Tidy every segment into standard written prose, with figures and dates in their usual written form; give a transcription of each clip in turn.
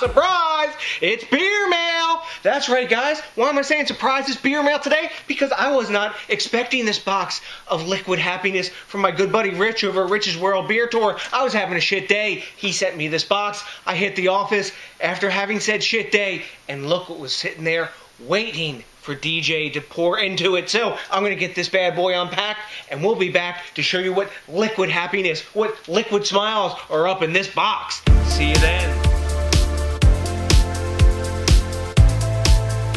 Surprise! It's beer mail! That's right, guys. Why am I saying surprise? It's beer mail today? Because I was not expecting this box of liquid happiness from my good buddy Rich over at Rich's World Beer Tour. I was having a shit day. He sent me this box. I hit the office after having said shit day, and look what was sitting there waiting for DJ to pour into it. So I'm going to get this bad boy unpacked, and we'll be back to show you what liquid happiness, what liquid smiles are up in this box. See you then.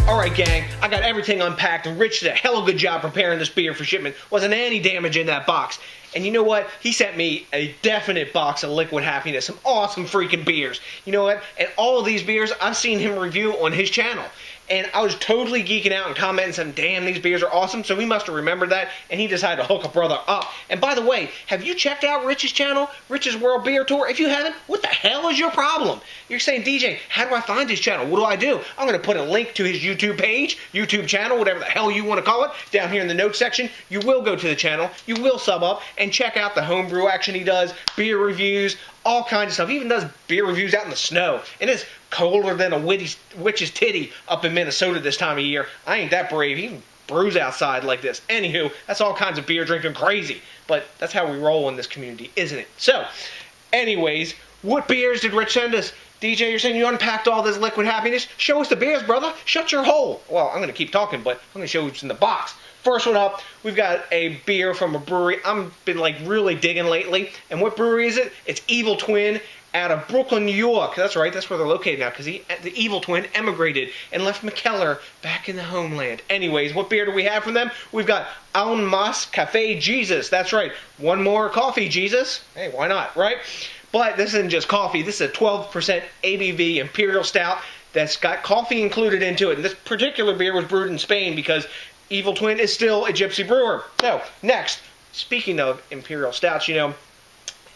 Alright gang, I got everything unpacked, and Rich did a hell of a good job preparing this beer for shipment. Wasn't any damage in that box. And you know what? He sent me a definite box of liquid happiness. Some awesome freaking beers. You know what? And all of these beers, I've seen him review on his channel. And I was totally geeking out and commenting saying, damn, these beers are awesome. So he must have remembered that, and he decided to hook a brother up. And by the way, have you checked out Rich's channel, Rich's World Beer Tour? If you haven't, what the hell is your problem? You're saying, DJ, how do I find his channel? What do I do? I'm going to put a link to his YouTube page, YouTube channel, whatever the hell you want to call it, down here in the notes section. You will go to the channel, you will sub up, and check out the homebrew action he does, beer reviews, all kinds of stuff. He even does beer reviews out in the snow. And it's colder than a witch's titty up in Minnesota this time of year. I ain't that brave. He brews outside like this. Anywho, that's all kinds of beer drinking crazy. But that's how we roll in this community, isn't it? So, anyways, what beers did Rich send us? DJ, you're saying you unpacked all this liquid happiness? Show us the beers, brother. Shut your hole. Well, I'm going to keep talking, but I'm going to show you what's in the box. First one up, we've got a beer from a brewery I've been like really digging lately. And what brewery is it? It's Evil Twin out of Brooklyn, New York. That's right, that's where they're located now, because the Evil Twin emigrated and left McKellar back in the homeland. Anyways, what beer do we have from them? We've got unbox Cafe Jesus. That's right, one more coffee, Jesus. Hey, why not, right? But this isn't just coffee. This is a 12% ABV Imperial Stout that's got coffee included into it. And this particular beer was brewed in Spain because Evil Twin is still a gypsy brewer. So, next, speaking of Imperial Stouts, you know,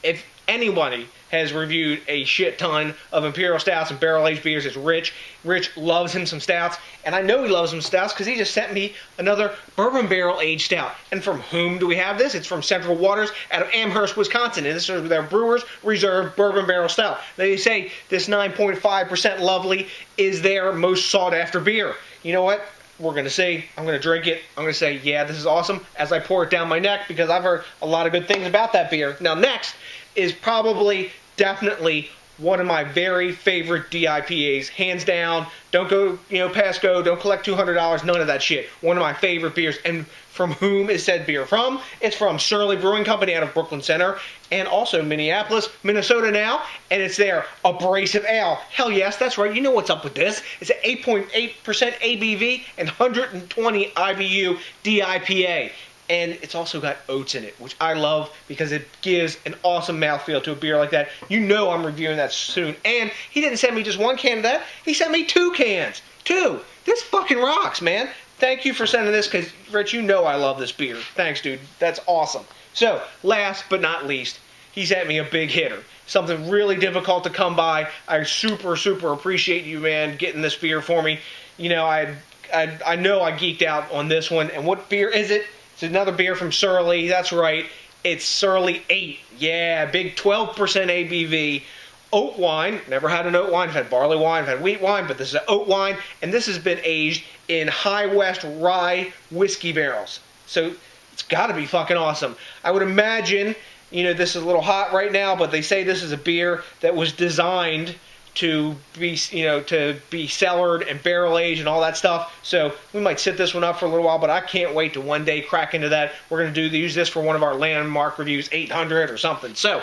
if anybody has reviewed a shit ton of Imperial Stouts and barrel-aged beers, it's Rich. Rich loves him some stouts, and I know he loves some stouts because he just sent me another bourbon barrel-aged stout. And from whom do we have this? It's from Central Waters out of Amherst, Wisconsin, and this is their Brewers Reserve Bourbon Barrel Stout. They say this 9.5% lovely is their most sought-after beer. You know what? We're going to say, I'm going to drink it, I'm going to say, yeah, this is awesome, as I pour it down my neck, because I've heard a lot of good things about that beer. Now, next is probably, definitely, one of my very favorite DIPAs, hands down. Don't go, past go, don't collect $200, none of that shit. One of my favorite beers, and from whom is said beer from? It's from Surly Brewing Company out of Brooklyn Center, and also Minneapolis, Minnesota now, and it's their Abrasive Ale. Hell yes, that's right, you know what's up with this. It's an 8.8% ABV and 120 IBU DIPA. And it's also got oats in it, which I love because it gives an awesome mouthfeel to a beer like that. You know I'm reviewing that soon. And he didn't send me just one can of that. He sent me 2 cans. 2. This fucking rocks, man. Thank you for sending this because, Rich, you know I love this beer. Thanks, dude. That's awesome. So, last but not least, he sent me a big hitter. Something really difficult to come by. I super, super appreciate you, man, getting this beer for me. You know, I know I geeked out on this one. And what beer is it? It's another beer from Surly. That's right. It's Surly 8. Yeah, big 12% ABV. Oat wine. Never had an oat wine. I've had barley wine. I've had wheat wine. But this is an oat wine. And this has been aged in High West rye whiskey barrels. So it's got to be fucking awesome. I would imagine, this is a little hot right now, but they say this is a beer that was designed to be, to be cellared and barrel aged and all that stuff. So we might sit this one up for a little while, but I can't wait to one day crack into that. We're going to use this for one of our landmark reviews, 800 or something. So,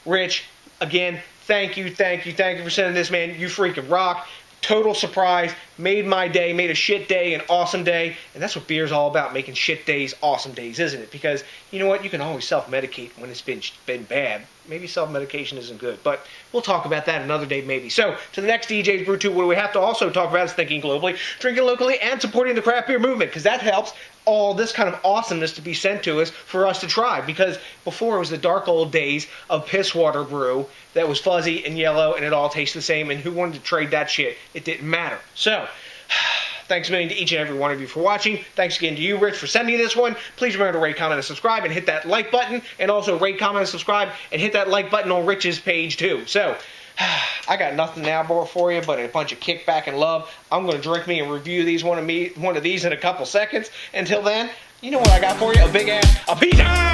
Rich, again, thank you for sending this, man. You freaking rock. Total surprise. Made my day, made a shit day an awesome day. And that's what beer's all about, making shit days awesome days, isn't it? Because, you know what, you can always self-medicate when it's been bad. Maybe self-medication isn't good, but we'll talk about that another day maybe. So, to the next DJs BrewTube, what we have to also talk about is thinking globally, drinking locally, and supporting the craft beer movement, because that helps all this kind of awesomeness to be sent to us for us to try. Because before it was the dark old days of piss water brew that was fuzzy and yellow and it all tastes the same, and who wanted to trade that shit? It didn't matter. So, thanks a million to each and every one of you for watching. Thanks again to you, Rich, for sending this one. Please remember to rate, comment, and subscribe, and hit that like button. And also rate, comment, and subscribe, and hit that like button on Rich's page, too. So, I got nothing now for you but a bunch of kickback and love. I'm going to drink me and review one of these in a couple seconds. Until then, you know what I got for you? A big ass, a peace out!